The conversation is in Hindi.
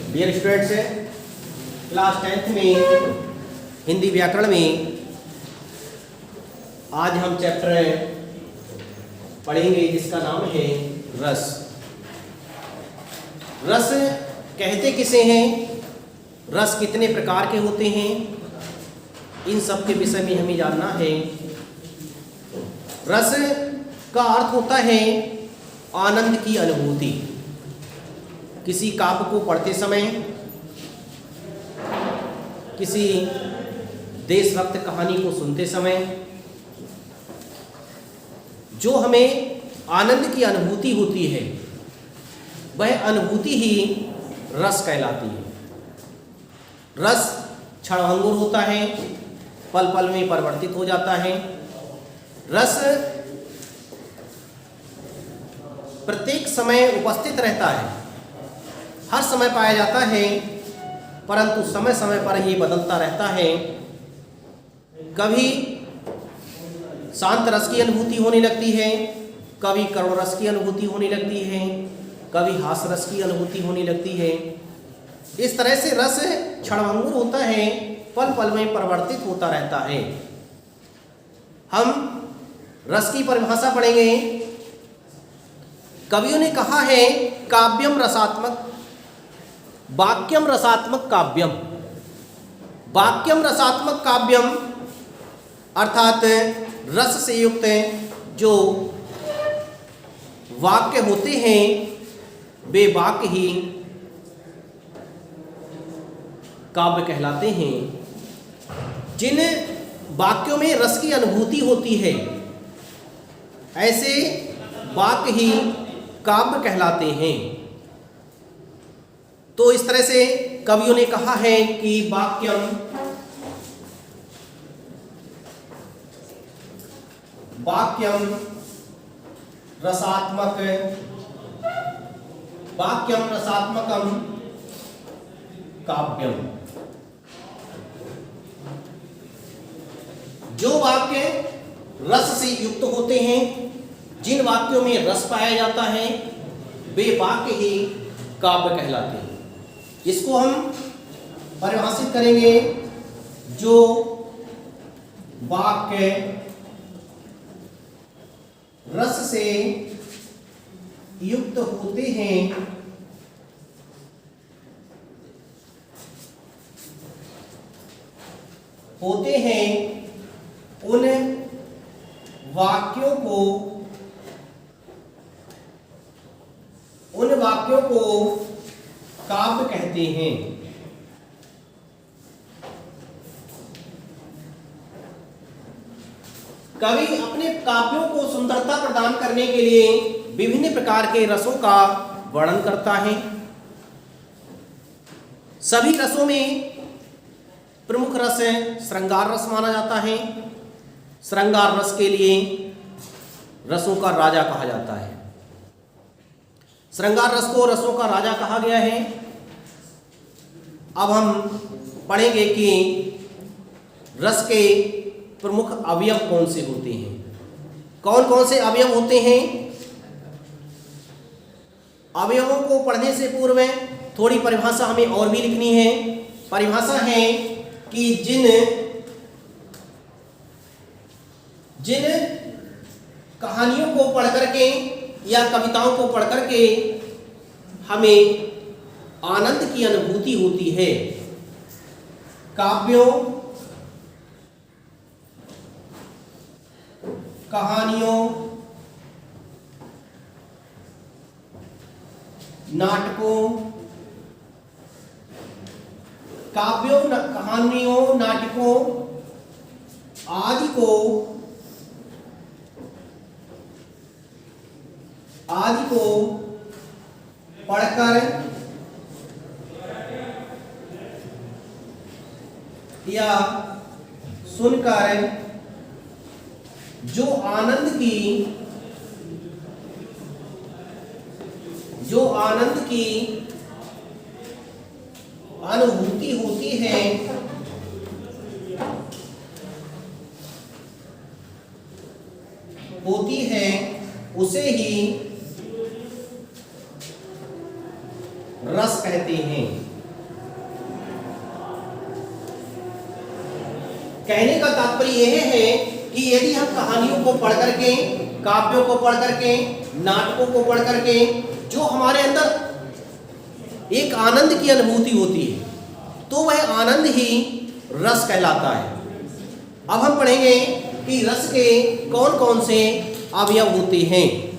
डियर स्टूडेंट्स, क्लास 10th में हिंदी व्याकरण में आज हम चैप्टर पढ़ेंगे जिसका नाम है रस। रस कहते किसे हैं, रस कितने प्रकार के होते हैं, इन सब के विषय में हमें जानना है। रस का अर्थ होता है आनंद की अनुभूति। किसी काव्य को पढ़ते समय, किसी देशभक्त कहानी को सुनते समय जो हमें आनंद की अनुभूति होती है, वह अनुभूति ही रस कहलाती है। रस क्षणभंगुर होता है, पल पल में परिवर्तित हो जाता है। रस प्रत्येक समय उपस्थित रहता है, हर समय पाया जाता है, परंतु समय समय पर ही बदलता रहता है। कभी शांत रस की अनुभूति होने लगती है, कभी करुण रस की अनुभूति होने लगती है, कभी हास रस की अनुभूति होने लगती है। इस तरह से रस क्षणभंगुर होता है, पल पल में परिवर्तित होता रहता है। हम रस की परिभाषा पढ़ेंगे। कवियों ने कहा है काव्यम रसात्मक, वाक्यम रसात्मक काव्यम। वाक्यम रसात्मक काव्यम अर्थात रस से युक्त जो वाक्य होते हैं वे वाक्य ही काव्य कहलाते हैं। जिन वाक्यों में रस की अनुभूति होती है, ऐसे वाक्य ही काव्य कहलाते हैं। तो इस तरह से कवियों ने कहा है कि वाक्यम रसात्मक, वाक्यम रसात्मकम काव्यम। जो वाक्य रस से युक्त होते हैं, जिन वाक्यों में रस पाया जाता है, वे वाक्य ही काव्य कहलाते हैं। इसको हम परिभाषित करेंगे। जो वाक्य रस से युक्त होते हैं, उन वाक्यों को काव्य कहते हैं। कवि अपने काव्यों को सुंदरता प्रदान करने के लिए विभिन्न प्रकार के रसों का वर्णन करता है। सभी रसों में प्रमुख रस श्रृंगार रस माना जाता है। श्रृंगार रस के लिए रसों का राजा कहा जाता है। श्रृंगार रस को रसों का राजा कहा गया है। अब हम पढ़ेंगे कि रस के प्रमुख अवयव कौन से होते हैं, कौन कौन से अवयव होते हैं। अवयवों को पढ़ने से पूर्व थोड़ी परिभाषा हमें और भी लिखनी है। परिभाषा है कि जिन कहानियों को पढ़ करके या कविताओं को पढ़ करके हमें आनंद की अनुभूति होती है, काव्यों, कहानियों, नाटकों, काव्यों, कहानियों, नाटकों आदि को पढ़कर या सुनकर जो आनंद की अनुभूति होती है उसे ही रस कहते हैं। कहने का तात्पर्य यह है कि यदि हम कहानियों को पढ़ करके, काव्यों को पढ़ करके, नाटकों को पढ़ करके जो हमारे अंदर एक आनंद की अनुभूति होती है, तो वह आनंद ही रस कहलाता है। अब हम पढ़ेंगे कि रस के कौन कौन से अवयव होते हैं।